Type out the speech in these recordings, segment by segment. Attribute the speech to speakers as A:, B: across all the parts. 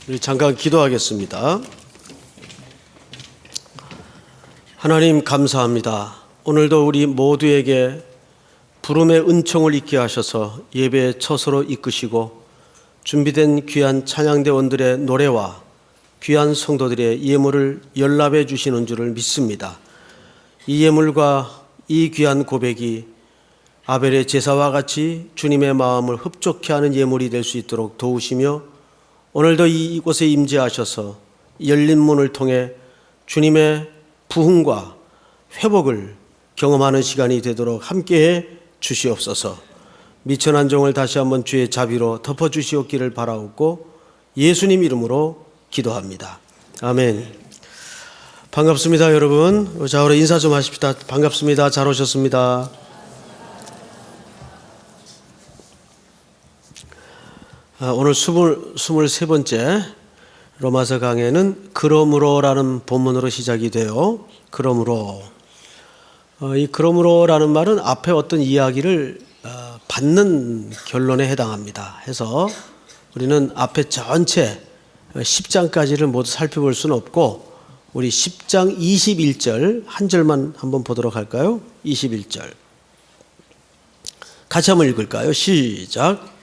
A: 우리 잠깐 기도하겠습니다. 하나님 감사합니다. 오늘도 우리 모두에게 부름의 은총을 있게 하셔서 예배의 처소로 이끄시고 준비된 귀한 찬양대원들의 노래와 귀한 성도들의 예물을 연락해 주시는 줄을 믿습니다. 이 예물과 이 귀한 고백이 아벨의 제사와 같이 주님의 마음을 흡족해 하는 예물이 될 수 있도록 도우시며 오늘도 이곳에 임재하셔서 열린 문을 통해 주님의 부흥과 회복을 경험하는 시간이 되도록 함께해 주시옵소서. 미천한 종을 다시 한번 주의 자비로 덮어주시옵기를 바라옵고 예수님 이름으로 기도합니다. 아멘. 반갑습니다, 여러분. 자, 우리 인사 좀 하십시다. 반갑습니다. 잘 오셨습니다. 오늘 23번째 로마서 강해는 그러므로라는 본문으로 시작이 돼요. 그러므로. 이 그러므로라는 말은 앞에 어떤 이야기를 받는 결론에 해당합니다. 해서 우리는 앞에 전체 10장까지를 모두 살펴볼 수는 없고 우리 10장 21절 한 절만 한번 보도록 할까요? 21절 같이 한번 읽을까요? 시작.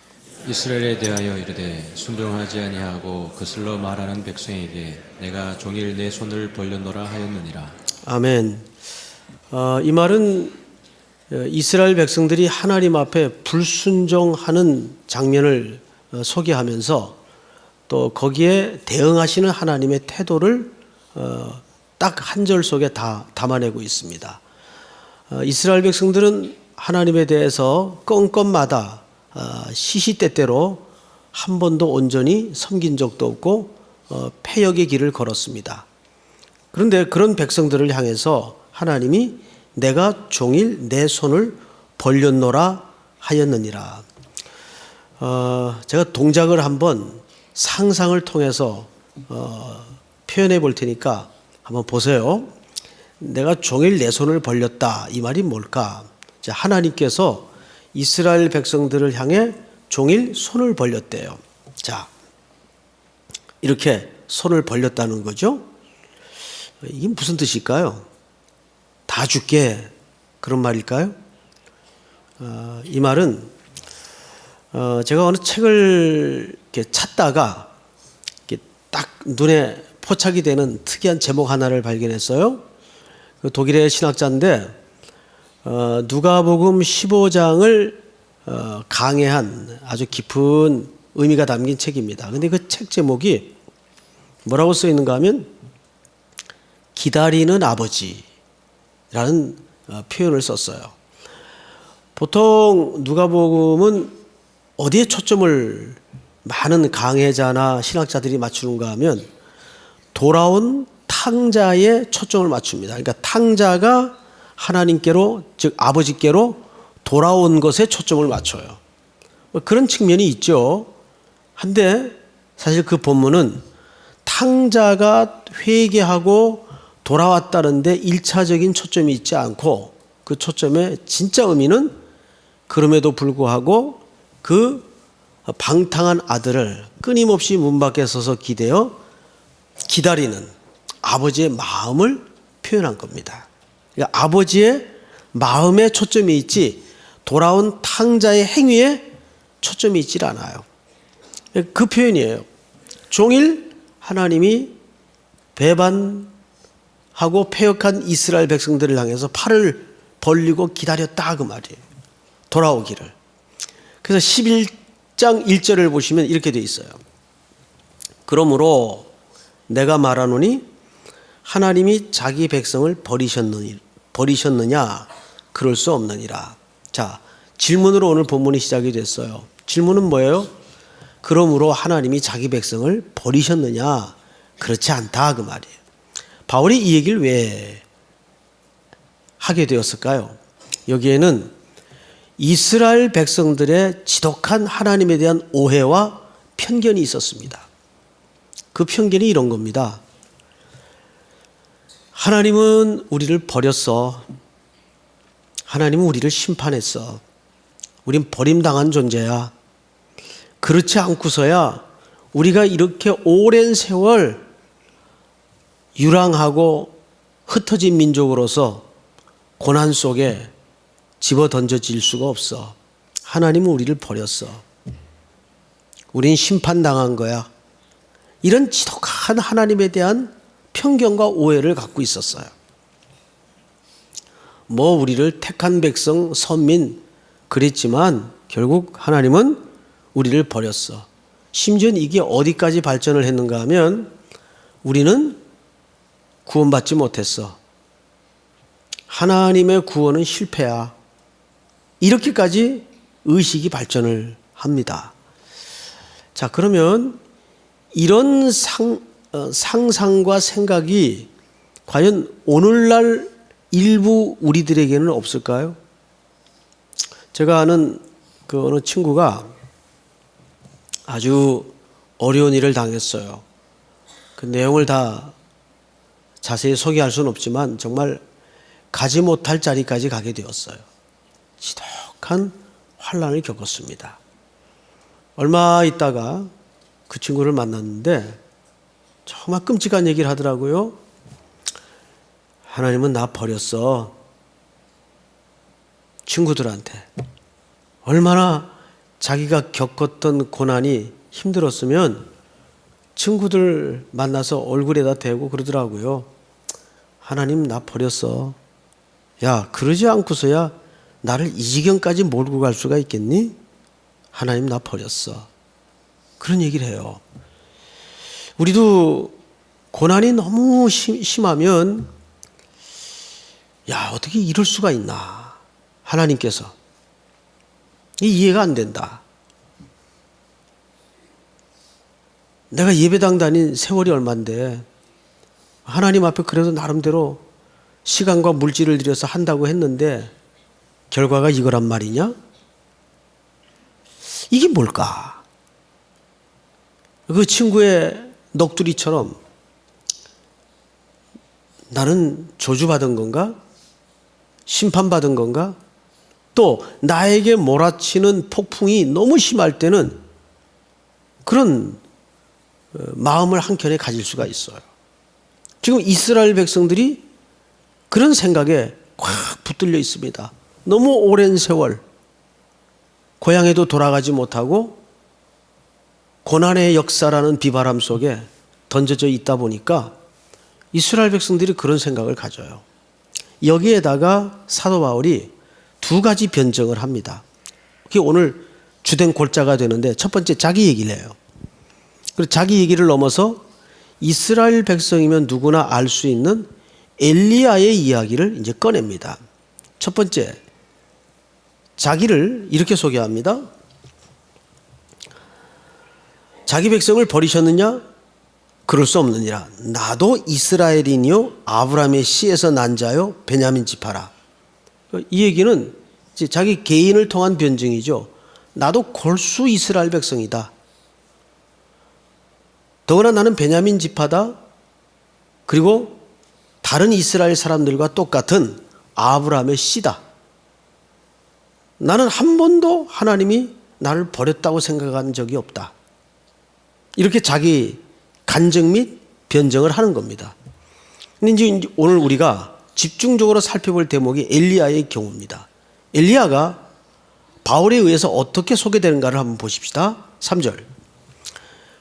B: 이스라엘에 대하여 이르되 순종하지 아니하고 거슬러 말하는 백성에게 내가 종일 내 손을 벌렸노라 하였느니라.
A: 아멘. 이 말은 이스라엘 백성들이 하나님 앞에 불순종하는 장면을 소개하면서 또 거기에 대응하시는 하나님의 태도를 딱 한 절 속에 다 담아내고 있습니다. 이스라엘 백성들은 하나님에 대해서 건건마다 시시때때로 한 번도 온전히 섬긴 적도 없고 패역의 길을 걸었습니다. 그런데 그런 백성들을 향해서 하나님이 내가 종일 내 손을 벌렸노라 하였느니라. 제가 동작을 한번 상상을 통해서 표현해 볼 테니까 한번 보세요. 내가 종일 내 손을 벌렸다. 이 말이 뭘까? 하나님께서 이스라엘 백성들을 향해 종일 손을 벌렸대요. 자, 이렇게 손을 벌렸다는 거죠. 이게 무슨 뜻일까요? 다 줄게 그런 말일까요? 이 말은 제가 어느 책을 이렇게 찾다가 이렇게 딱 눈에 포착이 되는 특이한 제목 하나를 발견했어요. 독일의 신학자인데 누가복음 15장을 강해한 아주 깊은 의미가 담긴 책입니다. 그런데 그 책 제목이 뭐라고 써 있는가 하면 기다리는 아버지라는 표현을 썼어요. 보통 누가복음은 어디에 초점을 많은 강해자나 신학자들이 맞추는가 하면 돌아온 탕자에 초점을 맞춥니다. 그러니까 탕자가 하나님께로 즉 아버지께로 돌아온 것에 초점을 맞춰요. 그런 측면이 있죠. 한데 사실 그 본문은 탕자가 회개하고 돌아왔다는데 1차적인 초점이 있지 않고 그 초점의 진짜 의미는 그럼에도 불구하고 그 방탕한 아들을 끊임없이 문 밖에 서서 기대어 기다리는 아버지의 마음을 표현한 겁니다. 그러니까 아버지의 마음에 초점이 있지 돌아온 탕자의 행위에 초점이 있질 않아요. 그 표현이에요. 종일 하나님이 배반하고 패역한 이스라엘 백성들을 향해서 팔을 벌리고 기다렸다 그 말이에요. 돌아오기를. 그래서 11장 1절을 보시면 이렇게 돼 있어요. 그러므로 내가 말하노니 하나님이 자기 백성을 버리셨느냐? 그럴 수 없느니라. 자, 질문으로 오늘 본문이 시작이 됐어요. 질문은 뭐예요? 그러므로 하나님이 자기 백성을 버리셨느냐? 그렇지 않다 그 말이에요. 바울이 이 얘기를 왜 하게 되었을까요? 여기에는 이스라엘 백성들의 지독한 하나님에 대한 오해와 편견이 있었습니다. 그 편견이 이런 겁니다. 하나님은 우리를 버렸어. 하나님은 우리를 심판했어. 우린 버림당한 존재야. 그렇지 않고서야 우리가 이렇게 오랜 세월 유랑하고 흩어진 민족으로서 고난 속에 집어 던져질 수가 없어. 하나님은 우리를 버렸어. 우린 심판당한 거야. 이런 지독한 하나님에 대한 편견과 오해를 갖고 있었어요. 뭐 우리를 택한 백성, 선민 그랬지만 결국 하나님은 우리를 버렸어. 심지어 이게 어디까지 발전을 했는가 하면 우리는 구원받지 못했어. 하나님의 구원은 실패야. 이렇게까지 의식이 발전을 합니다. 자, 그러면 이런 상상과 생각이 과연 오늘날 일부 우리들에게는 없을까요? 제가 아는 그 어느 친구가 아주 어려운 일을 당했어요. 그 내용을 다 자세히 소개할 수는 없지만 정말 가지 못할 자리까지 가게 되었어요. 지독한 환난을 겪었습니다. 얼마 있다가 그 친구를 만났는데 정말 끔찍한 얘기를 하더라고요. 하나님은 나 버렸어. 친구들한테. 얼마나 자기가 겪었던 고난이 힘들었으면 친구들 만나서 얼굴에다 대고 그러더라고요. 하나님 나 버렸어. 야, 그러지 않고서야 나를 이 지경까지 몰고 갈 수가 있겠니? 하나님 나 버렸어. 그런 얘기를 해요. 우리도 고난이 너무 심하면 야, 어떻게 이럴 수가 있나. 하나님께서. 이해가 안 된다. 내가 예배당 다닌 세월이 얼만데 하나님 앞에 그래도 나름대로 시간과 물질을 들여서 한다고 했는데 결과가 이거란 말이냐? 이게 뭘까? 그 친구의 넋두리처럼 나는 저주받은 건가? 심판받은 건가? 또 나에게 몰아치는 폭풍이 너무 심할 때는 그런 마음을 한켠에 가질 수가 있어요. 지금 이스라엘 백성들이 그런 생각에 꽉 붙들려 있습니다. 너무 오랜 세월 고향에도 돌아가지 못하고 고난의 역사라는 비바람 속에 던져져 있다 보니까 이스라엘 백성들이 그런 생각을 가져요. 여기에다가 사도 바울이 두 가지 변증을 합니다. 그게 오늘 주된 골자가 되는데 첫 번째 자기 얘기를 해요. 그리고 자기 얘기를 넘어서 이스라엘 백성이면 누구나 알 수 있는 엘리야의 이야기를 이제 꺼냅니다. 첫 번째, 자기를 이렇게 소개합니다. 자기 백성을 버리셨느냐? 그럴 수 없느니라. 나도 이스라엘인이요 아브라함의 씨에서 난 자요 베냐민 지파라. 이 얘기는 이제 자기 개인을 통한 변증이죠. 나도 골수 이스라엘 백성이다. 더구나 나는 베냐민 지파다. 그리고 다른 이스라엘 사람들과 똑같은 아브라함의 씨다. 나는 한 번도 하나님이 나를 버렸다고 생각한 적이 없다. 이렇게 자기 간증 및 변증을 하는 겁니다. 근데 이제 오늘 우리가 집중적으로 살펴볼 대목이 엘리야의 경우입니다. 엘리야가 바울에 의해서 어떻게 소개되는가를 한번 보십시다. 3절.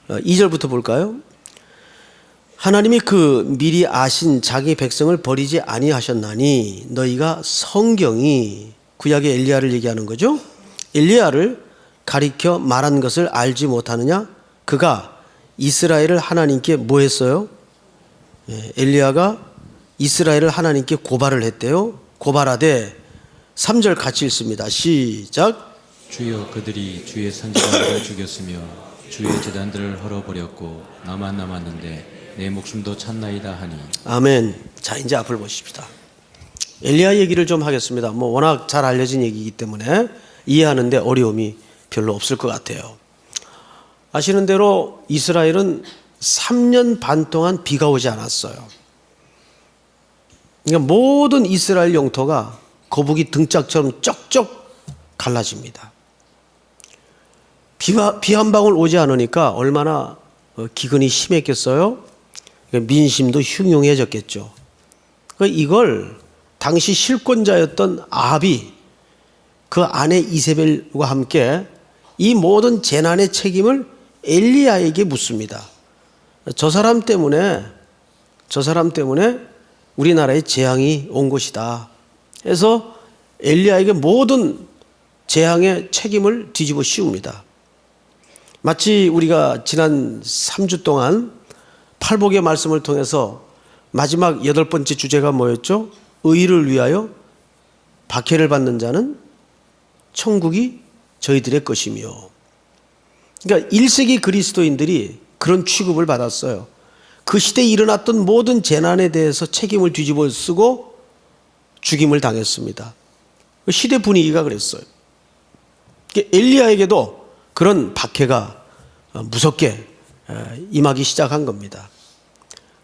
A: 2절부터 볼까요? 하나님이 그 미리 아신 자기 백성을 버리지 아니하셨나니 너희가 성경이 구약의 엘리야를 얘기하는 거죠. 엘리야를 가리켜 말한 것을 알지 못하느냐? 그가 이스라엘을 하나님께 뭐 했어요? 엘리야가 이스라엘을 하나님께 고발을 했대요. 고발하되 3절 같이 읽습니다. 시작.
B: 주여 그들이 주의 선지자들을 죽였으며 주의 제단들을 헐어버렸고 나만 남았는데 내 목숨도 찾나이다 하니. 아멘.
A: 자, 이제 앞을 보십시다. 엘리야 얘기를 좀 하겠습니다. 뭐 워낙 잘 알려진 얘기이기 때문에 이해하는데 어려움이 별로 없을 것 같아요. 아시는 대로 이스라엘은 3년 반 동안 비가 오지 않았어요. 그러니까 모든 이스라엘 영토가 거북이 등짝처럼 쩍쩍 갈라집니다. 비 한 방울 오지 않으니까 얼마나 기근이 심했겠어요? 민심도 흉흉해졌겠죠. 이걸 당시 실권자였던 아합이 그 아내 이세벨과 함께 이 모든 재난의 책임을 엘리야에게 묻습니다. 저 사람 때문에 우리나라에 재앙이 온 것이다 해서 엘리야에게 모든 재앙의 책임을 뒤집어 씌웁니다. 마치 우리가 지난 3주 동안 팔복의 말씀을 통해서 마지막 8번째 주제가 뭐였죠? 의를 위하여 박해를 받는 자는 천국이 저희들의 것이며. 그러니까 1세기 그리스도인들이 그런 취급을 받았어요. 그 시대에 일어났던 모든 재난에 대해서 책임을 뒤집어 쓰고 죽임을 당했습니다. 시대 분위기가 그랬어요. 엘리야에게도 그런 박해가 무섭게 임하기 시작한 겁니다.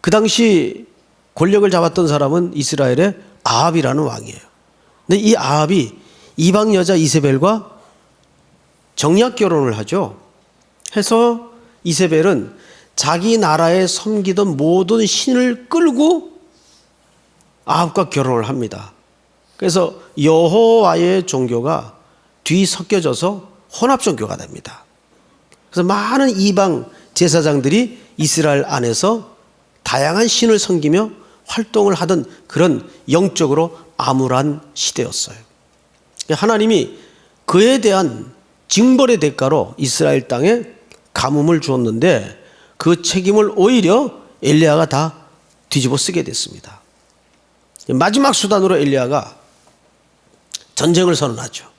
A: 그 당시 권력을 잡았던 사람은 이스라엘의 아합이라는 왕이에요. 근데 이 아합이 이방 여자 이세벨과 정략 결혼을 하죠. 해서 이세벨은 자기 나라에 섬기던 모든 신을 끌고 아합과 결혼을 합니다. 그래서 여호와의 종교가 뒤섞여져서 혼합 종교가 됩니다. 그래서 많은 이방 제사장들이 이스라엘 안에서 다양한 신을 섬기며 활동을 하던 그런 영적으로 암울한 시대였어요. 하나님이 그에 대한 징벌의 대가로 이스라엘 땅에 가뭄을 주었는데 그 책임을 오히려 엘리야가 다 뒤집어 쓰게 됐습니다. 마지막 수단으로 엘리야가 전쟁을 선언하죠.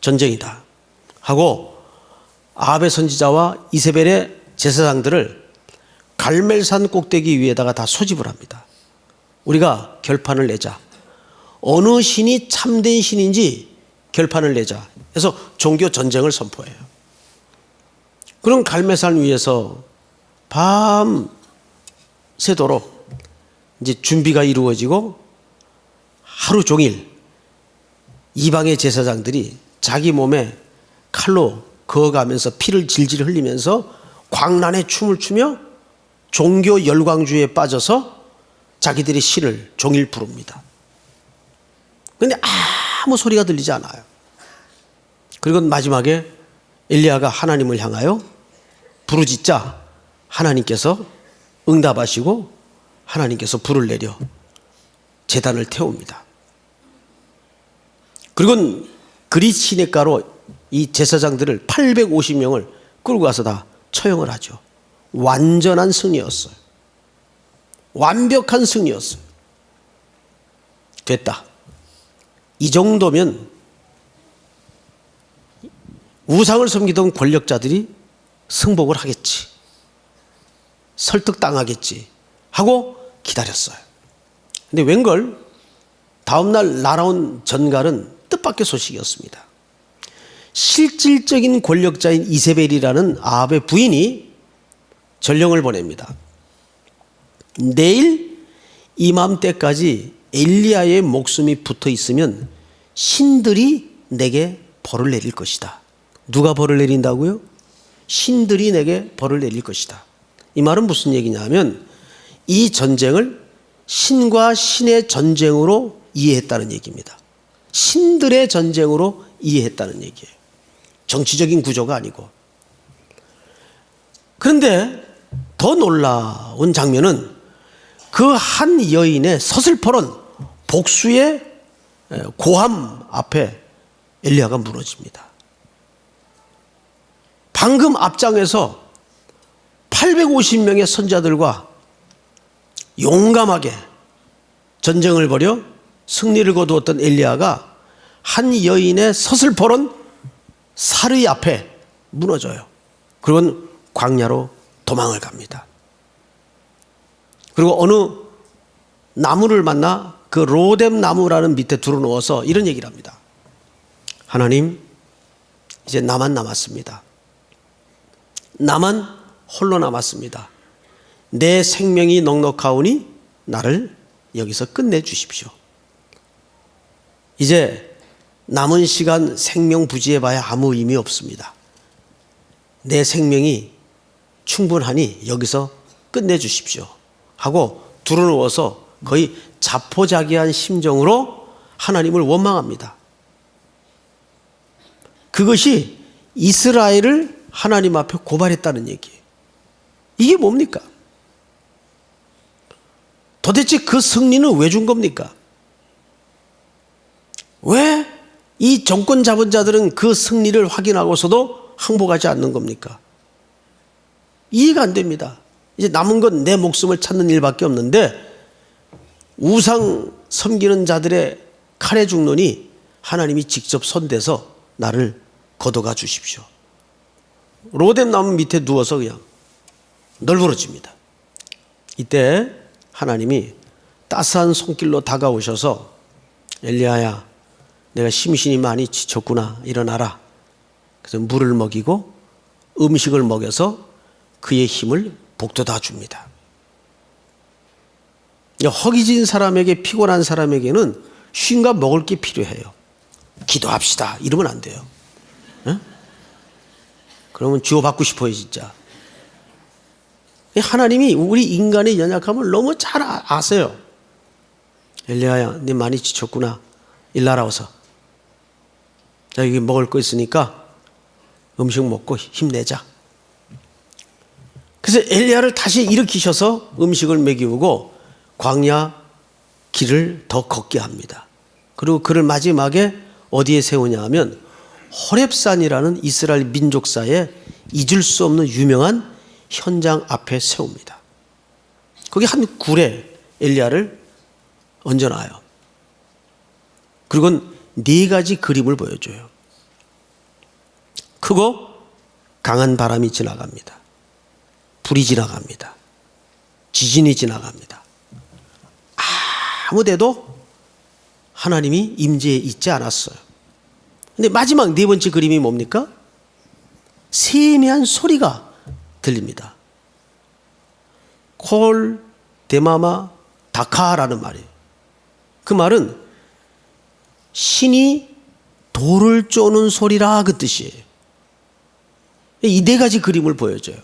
A: 전쟁이다 하고 아합의 선지자와 이세벨의 제사장들을 갈멜산 꼭대기 위에다가 다 소집을 합니다. 우리가 결판을 내자. 어느 신이 참된 신인지 결판을 내자. 그래서 종교 전쟁을 선포해요. 그럼 갈멜산 위에서 밤 새도록 이제 준비가 이루어지고 하루 종일 이방의 제사장들이 자기 몸에 칼로 그어가면서 피를 질질 흘리면서 광란의 춤을 추며 종교 열광주의에 빠져서 자기들의 신을 종일 부릅니다. 그런데 아무 소리가 들리지 않아요. 그리고 마지막에 엘리야가 하나님을 향하여 부르짖자 하나님께서 응답하시고 하나님께서 불을 내려 제단을 태웁니다. 그리고 그릿 시냇가로 이 제사장들을 850명을 끌고 가서 다 처형을 하죠. 완전한 승리였어요. 완벽한 승리였어요. 됐다. 이 정도면 우상을 섬기던 권력자들이 승복을 하겠지. 설득당하겠지 하고 기다렸어요. 근데 웬걸 다음날 날아온 전갈은 뜻밖의 소식이었습니다. 실질적인 권력자인 이세벨이라는 아합의 부인이 전령을 보냅니다. 내일 이맘때까지 엘리야의 목숨이 붙어 있으면 신들이 내게 벌을 내릴 것이다. 누가 벌을 내린다고요? 신들이 내게 벌을 내릴 것이다. 이 말은 무슨 얘기냐면 이 전쟁을 신과 신의 전쟁으로 이해했다는 얘기입니다. 신들의 전쟁으로 이해했다는 얘기예요. 정치적인 구조가 아니고. 그런데 더 놀라운 장면은 그 한 여인의 서슬퍼런 복수의 고함 앞에 엘리야가 무너집니다. 방금 앞장에서 850명의 선자들과 용감하게 전쟁을 벌여 승리를 거두었던 엘리야가 한 여인의 서슬퍼런 살의 앞에 무너져요. 그리고 광야로 도망을 갑니다. 그리고 어느 나무를 만나 그 로뎀 나무라는 밑에 두루누워서 이런 얘기를 합니다. 하나님, 이제 나만 남았습니다. 나만 홀로 남았습니다. 내 생명이 넉넉하오니 나를 여기서 끝내주십시오. 이제 남은 시간 생명 부지해 봐야 아무 의미 없습니다. 내 생명이 충분하니 여기서 끝내주십시오 하고 두려워서 거의 자포자기한 심정으로 하나님을 원망합니다. 그것이 이스라엘을 하나님 앞에 고발했다는 얘기예요. 이게 뭡니까? 도대체 그 승리는 왜 준 겁니까? 왜 이 정권 잡은 자들은 그 승리를 확인하고서도 항복하지 않는 겁니까? 이해가 안 됩니다. 이제 남은 건 내 목숨을 찾는 일밖에 없는데 우상 섬기는 자들의 칼에 죽노니 하나님이 직접 손대서 나를 걷어가 주십시오. 로뎀 나무 밑에 누워서 그냥 널브러집니다. 이때 하나님이 따스한 손길로 다가오셔서 엘리야야, 내가 심신이 많이 지쳤구나. 일어나라. 그래서 물을 먹이고 음식을 먹여서 그의 힘을 북돋아 줍니다. 허기진 사람에게, 피곤한 사람에게는 쉼과 먹을 게 필요해요. 기도합시다 이러면 안 돼요. 에? 그러면 쥐어받고 싶어요 진짜. 하나님이 우리 인간의 연약함을 너무 잘 아세요. 엘리야야, 네 많이 지쳤구나. 일나라 어서. 자, 여기 먹을 거 있으니까 음식 먹고 힘내자. 그래서 엘리야를 다시 일으키셔서 음식을 먹이고 광야 길을 더 걷게 합니다. 그리고 그를 마지막에 어디에 세우냐 하면 호렙산이라는 이스라엘 민족사에 잊을 수 없는 유명한 현장 앞에 세웁니다. 거기 한 굴에 엘리야를 얹어놔요. 그리고 네 가지 그림을 보여줘요. 크고 강한 바람이 지나갑니다. 불이 지나갑니다. 지진이 지나갑니다. 아무 데도 하나님이 임재해 있지 않았어요. 근데 마지막 네 번째 그림이 뭡니까? 세미한 소리가 들립니다. 콜 데마마 다카라는 말이에요. 그 말은 신이 돌을 쪼는 소리라 그 뜻이에요. 이 네 가지 그림을 보여줘요.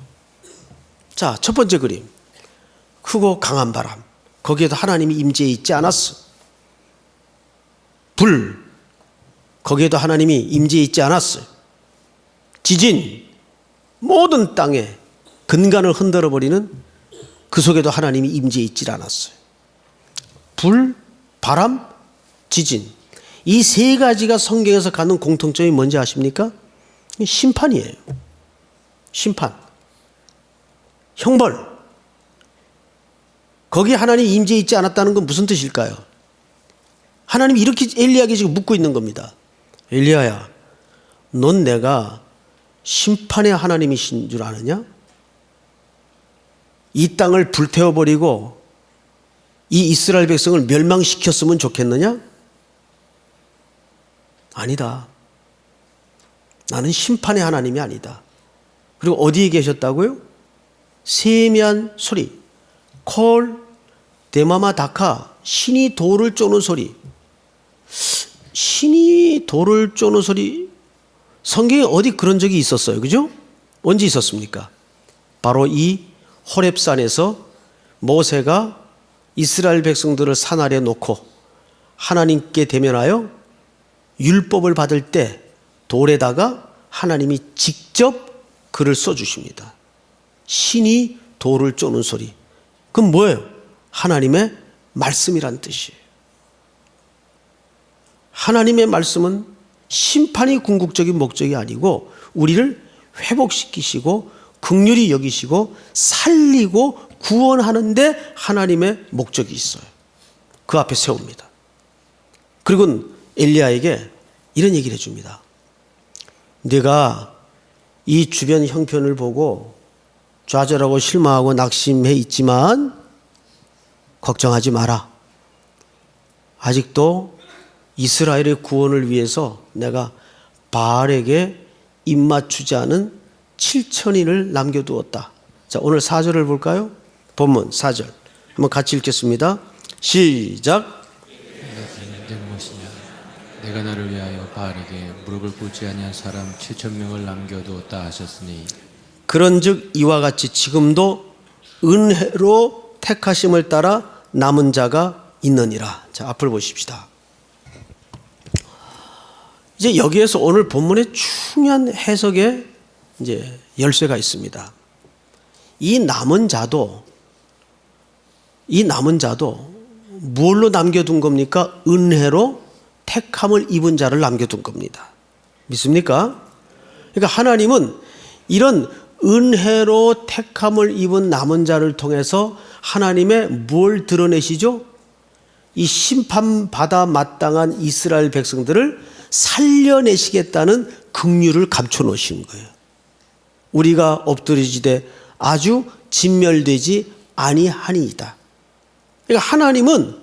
A: 자, 첫 번째 그림. 크고 강한 바람. 거기에도 하나님이 임재해 있지 않았어. 불. 거기에도 하나님이 임재해 있지 않았어요. 지진. 모든 땅에 근간을 흔들어 버리는 그 속에도 하나님이 임재해 있지 않았어요. 불, 바람, 지진. 이 세 가지가 성경에서 갖는 공통점이 뭔지 아십니까? 심판이에요. 심판. 형벌. 거기에 하나님이 임재해 있지 않았다는 건 무슨 뜻일까요? 하나님이 이렇게 엘리야에게 지금 묻고 있는 겁니다. 엘리야야, 넌 내가 심판의 하나님이신 줄 아느냐? 이 땅을 불태워버리고 이 이스라엘 백성을 멸망시켰으면 좋겠느냐? 아니다. 나는 심판의 하나님이 아니다. 그리고 어디에 계셨다고요? 세미한 소리. 콜 데마마 다카. 신이 돌을 쪼는 소리. 신이 돌을 쪼는 소리. 성경에 어디 그런 적이 있었어요. 그죠? 언제 있었습니까? 바로 이 호렙산에서 모세가 이스라엘 백성들을 산 아래 놓고 하나님께 대면하여 율법을 받을 때 돌에다가 하나님이 직접 글을 써주십니다. 신이 돌을 쪼는 소리. 그건 뭐예요? 하나님의 말씀이란 뜻이에요. 하나님의 말씀은 심판이 궁극적인 목적이 아니고 우리를 회복시키시고 긍휼히 여기시고 살리고 구원하는데 하나님의 목적이 있어요. 그 앞에 세웁니다. 그리고 엘리야에게 이런 얘기를 해줍니다. 네가 이 주변 형편을 보고 좌절하고 실망하고 낙심해 있지만 걱정하지 마라. 아직도 이스라엘의 구원을 위해서 내가 바알에게 입맞추지 않은 7,000인을 남겨두었다. 자, 오늘 4절을 볼까요? 본문 4절 한번 같이 읽겠습니다. 시작.
B: 내가 나를 위하여 바알에게 무릎을 꿇지 아니한 사람 7,000명을 남겨두었다 하셨으니
A: 그런즉 이와 같이 지금도 은혜로 택하심을 따라 남은 자가 있느니라. 자, 앞을 보십시다. 이제 여기에서 오늘 본문의 중요한 해석의 이제 열쇠가 있습니다. 이 남은 자도 뭘로 남겨둔 겁니까? 은혜로 택함을 입은 자를 남겨둔 겁니다. 믿습니까? 그러니까 하나님은 이런 은혜로 택함을 입은 남은 자를 통해서 하나님의 뭘 드러내시죠? 이 심판받아 마땅한 이스라엘 백성들을 살려내시겠다는 긍휼을 감춰 놓으신 거예요. 우리가 엎드리지되 아주 진멸되지 아니하니이다. 그러니까 하나님은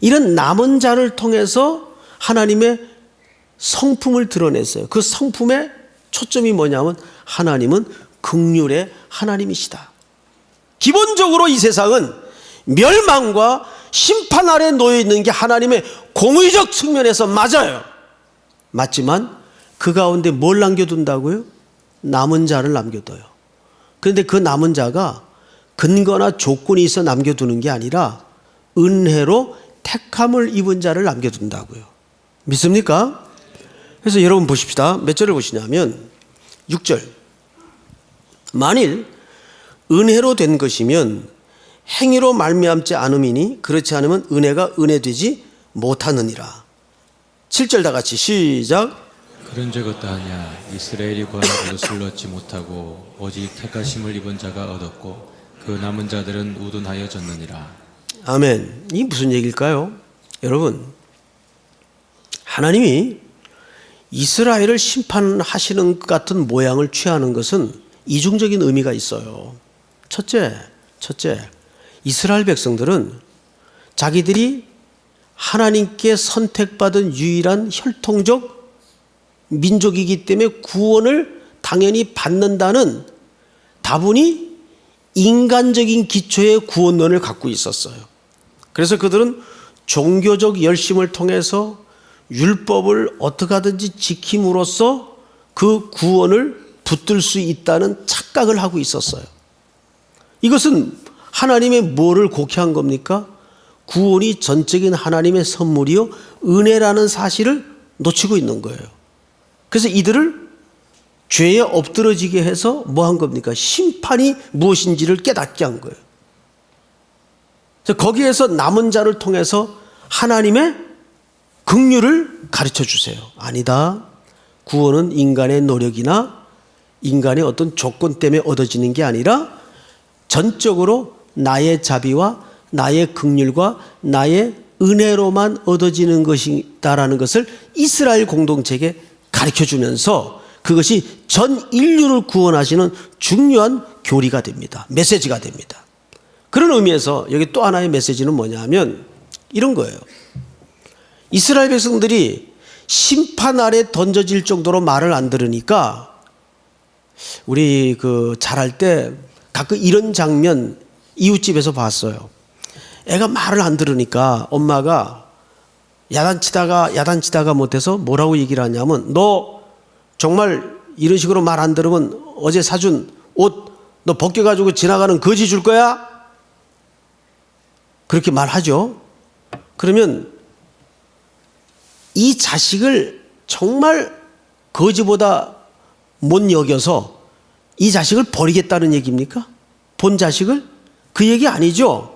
A: 이런 남은 자를 통해서 하나님의 성품을 드러냈어요. 그 성품의 초점이 뭐냐면 하나님은 긍휼의 하나님이시다. 기본적으로 이 세상은 멸망과 심판 아래 놓여 있는 게 하나님의 공의적 측면에서 맞아요. 맞지만 그 가운데 뭘 남겨둔다고요? 남은 자를 남겨둬요. 그런데 그 남은 자가 근거나 조건이 있어 남겨두는 게 아니라 은혜로 택함을 입은 자를 남겨둔다고요. 믿습니까? 그래서 여러분 보십시다. 몇 절을 보시냐면 6절. 만일 은혜로 된 것이면 행위로 말미암지 않음이니 그렇지 않으면 은혜가 은혜되지 못하느니라. 7절 다 같이 시작.
B: 그런 적 어떠하냐 이스라엘이 구하는 것을 얻지 못하고 오직 택하심을 입은 자가 얻었고 그 남은 자들은 우둔하여졌느니라.
A: 아멘. 이게 무슨 얘기일까요? 여러분, 하나님이 이스라엘을 심판하시는 것 같은 모양을 취하는 것은 이중적인 의미가 있어요. 첫째, 이스라엘 백성들은 자기들이 하나님께 선택받은 유일한 혈통적 민족이기 때문에 구원을 당연히 받는다는 다분히 인간적인 기초의 구원론을 갖고 있었어요. 그래서 그들은 종교적 열심을 통해서 율법을 어떻게 하든지 지킴으로써 그 구원을 붙들 수 있다는 착각을 하고 있었어요. 이것은 하나님의 뭐를 곡해한 겁니까? 구원이 전적인 하나님의 선물이요 은혜라는 사실을 놓치고 있는 거예요. 그래서 이들을 죄에 엎드러지게 해서 뭐 한 겁니까? 심판이 무엇인지를 깨닫게 한 거예요. 거기에서 남은 자를 통해서 하나님의 긍휼을 가르쳐 주세요. 아니다. 구원은 인간의 노력이나 인간의 어떤 조건 때문에 얻어지는 게 아니라 전적으로 나의 자비와 나의 긍휼과 나의 은혜로만 얻어지는 것이다라는 것을 이스라엘 공동체에게 가르쳐 주면서 그것이 전 인류를 구원하시는 중요한 교리가 됩니다. 메시지가 됩니다. 그런 의미에서 여기 또 하나의 메시지는 뭐냐 하면 이런 거예요. 이스라엘 백성들이 심판 아래 던져질 정도로 말을 안 들으니까 우리 자랄 때 가끔 이런 장면 이웃집에서 봤어요. 애가 말을 안 들으니까 엄마가 야단치다가 못해서 뭐라고 얘기를 하냐면 너 정말 이런 식으로 말 안 들으면 어제 사준 옷 너 벗겨가지고 지나가는 거지 줄 거야? 그렇게 말하죠. 그러면 이 자식을 정말 거지보다 못 여겨서 이 자식을 버리겠다는 얘기입니까? 본 자식을? 그 얘기 아니죠.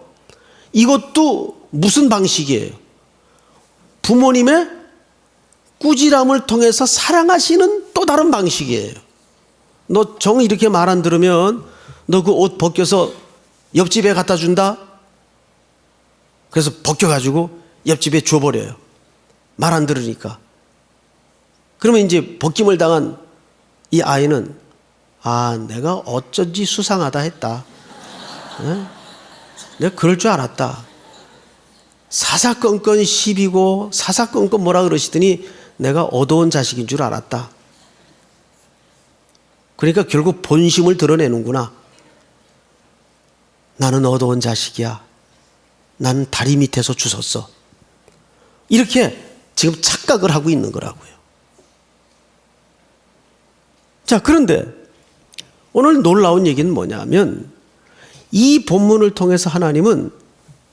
A: 이것도 무슨 방식이에요? 부모님의 꾸지람을 통해서 사랑하시는 또 다른 방식이에요. 너 정 이렇게 말 안 들으면 너 그 옷 벗겨서 옆집에 갖다 준다? 그래서 벗겨가지고 옆집에 줘버려요. 말 안 들으니까. 그러면 이제 벗김을 당한 이 아이는 내가 어쩐지 수상하다 했다. 내가 그럴 줄 알았다. 사사건건 시비고 사사건건 뭐라 그러시더니 내가 어두운 자식인 줄 알았다. 그러니까 결국 본심을 드러내는구나. 나는 어두운 자식이야. 나는 다리 밑에서 주웠어. 이렇게 지금 착각을 하고 있는 거라고요. 자, 그런데 오늘 놀라운 얘기는 뭐냐면 이 본문을 통해서 하나님은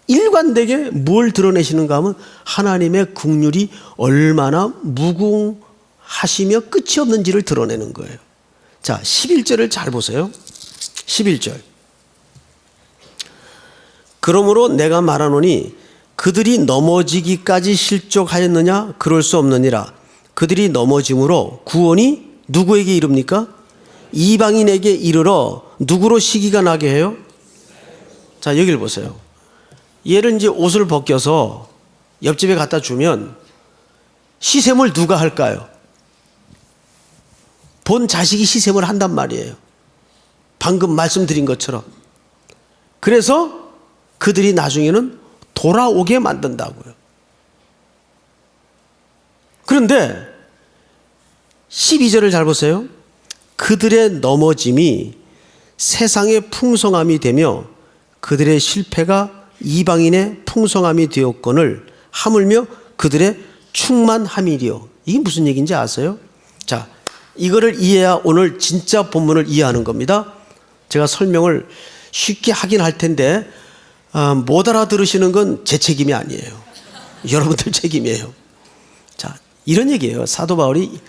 A: 일관되게 뭘 드러내시는가 하면 하나님의 긍휼이 얼마나 무궁하시며 끝이 없는지를 드러내는 거예요. 자, 11절을 잘 보세요. 11절. 그러므로 내가 말하노니 그들이 넘어지기까지 실족하였느냐? 그럴 수 없느니라. 그들이 넘어짐으로 구원이 누구에게 이릅니까? 이방인에게 이르러 누구로 시기가 나게 해요? 자, 여기를 보세요. 얘를 이제 옷을 벗겨서 옆집에 갖다 주면 시샘을 누가 할까요? 본 자식이 시샘을 한단 말이에요. 방금 말씀드린 것처럼. 그래서 그들이 나중에는 돌아오게 만든다고요. 그런데 12절을 잘 보세요. 그들의 넘어짐이 세상의 풍성함이 되며 그들의 실패가 이방인의 풍성함이 되었거늘 하물며 그들의 충만함이리요. 이게 무슨 얘기인지 아세요? 자, 이거를 이해해야 오늘 진짜 본문을 이해하는 겁니다. 제가 설명을 쉽게 하긴 할 텐데 못 알아들으시는 건 제 책임이 아니에요. 여러분들 책임이에요. 자, 이런 얘기예요. 사도 바울이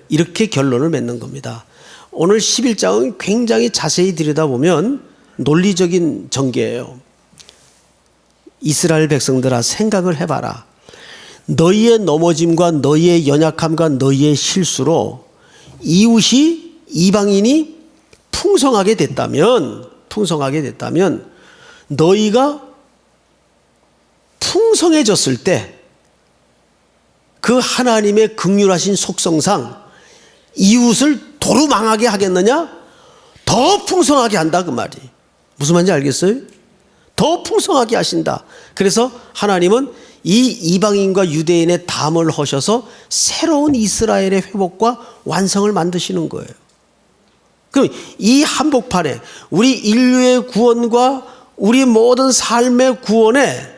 A: 이렇게 결론을 맺는 겁니다. 오늘 11장은 굉장히 자세히 들여다보면 논리적인 전개예요. 이스라엘 백성들아, 생각을 해봐라. 너희의 넘어짐과 너희의 연약함과 너희의 실수로 이웃이 이방인이 풍성하게 됐다면 너희가 풍성해졌을 때 그 하나님의 긍휼하신 속성상 이웃을 도로 망하게 하겠느냐? 더 풍성하게 한다 그 말이. 무슨 말인지 알겠어요? 더 풍성하게 하신다. 그래서 하나님은 이 이방인과 유대인의 담을 허셔서 새로운 이스라엘의 회복과 완성을 만드시는 거예요. 그럼 이 한복판에 우리 인류의 구원과 우리 모든 삶의 구원의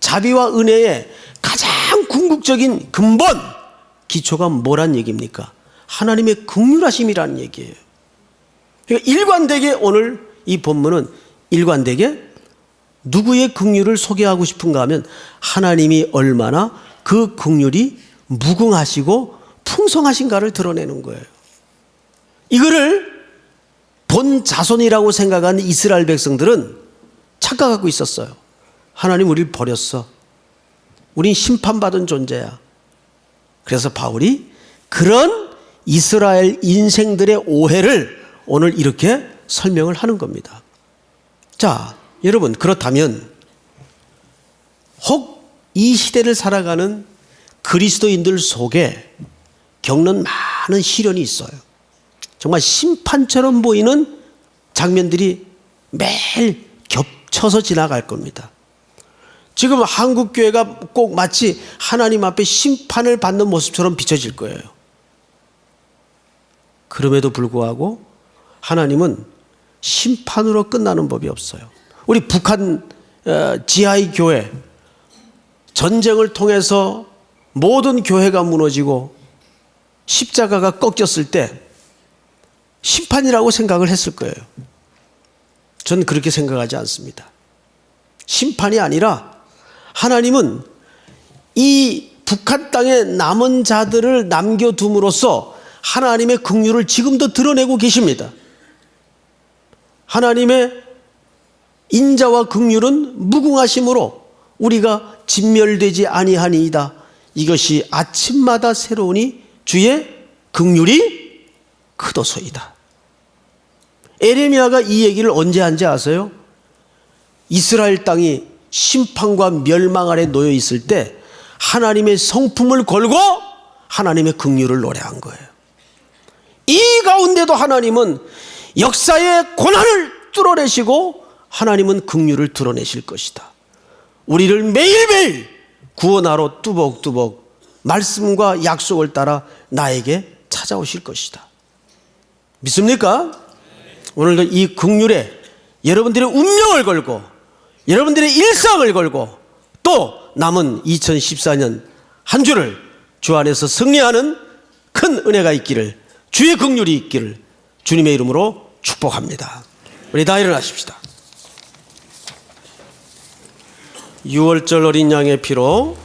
A: 자비와 은혜의 가장 궁극적인 근본 기초가 뭐란 얘기입니까? 하나님의 긍휼하심이라는 얘기예요. 그러니까 일관되게 오늘 이 본문은 일관되게 누구의 긍휼을 소개하고 싶은가 하면 하나님이 얼마나 그 긍휼이 무궁하시고 풍성하신가를 드러내는 거예요. 이거를 본 자손이라고 생각하는 이스라엘 백성들은 착각하고 있었어요. 하나님 우리를 버렸어. 우린 심판받은 존재야. 그래서 바울이 그런 이스라엘 인생들의 오해를 오늘 이렇게 설명을 하는 겁니다. 자, 여러분, 그렇다면 혹 이 시대를 살아가는 그리스도인들 속에 겪는 많은 시련이 있어요. 정말 심판처럼 보이는 장면들이 매일 겹쳐서 지나갈 겁니다. 지금 한국교회가 꼭 마치 하나님 앞에 심판을 받는 모습처럼 비춰질 거예요. 그럼에도 불구하고 하나님은 심판으로 끝나는 법이 없어요. 우리 북한 지하의 교회, 전쟁을 통해서 모든 교회가 무너지고 십자가가 꺾였을 때 심판이라고 생각을 했을 거예요. 저는 그렇게 생각하지 않습니다. 심판이 아니라 하나님은 이 북한 땅에 남은 자들을 남겨둠으로써 하나님의 긍휼을 지금도 드러내고 계십니다. 하나님의 인자와 긍휼은 무궁하심으로 우리가 진멸되지 아니하니이다. 이것이 아침마다 새로우니 주의 긍휼이 크도소이다. 에레미야가 이 얘기를 언제 한지 아세요? 이스라엘 땅이 심판과 멸망 아래 놓여 있을 때 하나님의 성품을 걸고 하나님의 긍휼을 노래한 거예요. 이 가운데도 하나님은 역사의 고난을 뚫어내시고 하나님은 긍휼을 드러내실 것이다. 우리를 매일매일 구원하러 뚜벅뚜벅 말씀과 약속을 따라 나에게 찾아오실 것이다. 믿습니까? 오늘도 이 긍휼에 여러분들의 운명을 걸고 여러분들의 일상을 걸고 또 남은 2014년 한 주를 주 안에서 승리하는 큰 은혜가 있기를, 주의 긍휼이 있기를 주님의 이름으로 축복합니다. 우리 다 일어나십시다. 6월절 어린 양의 피로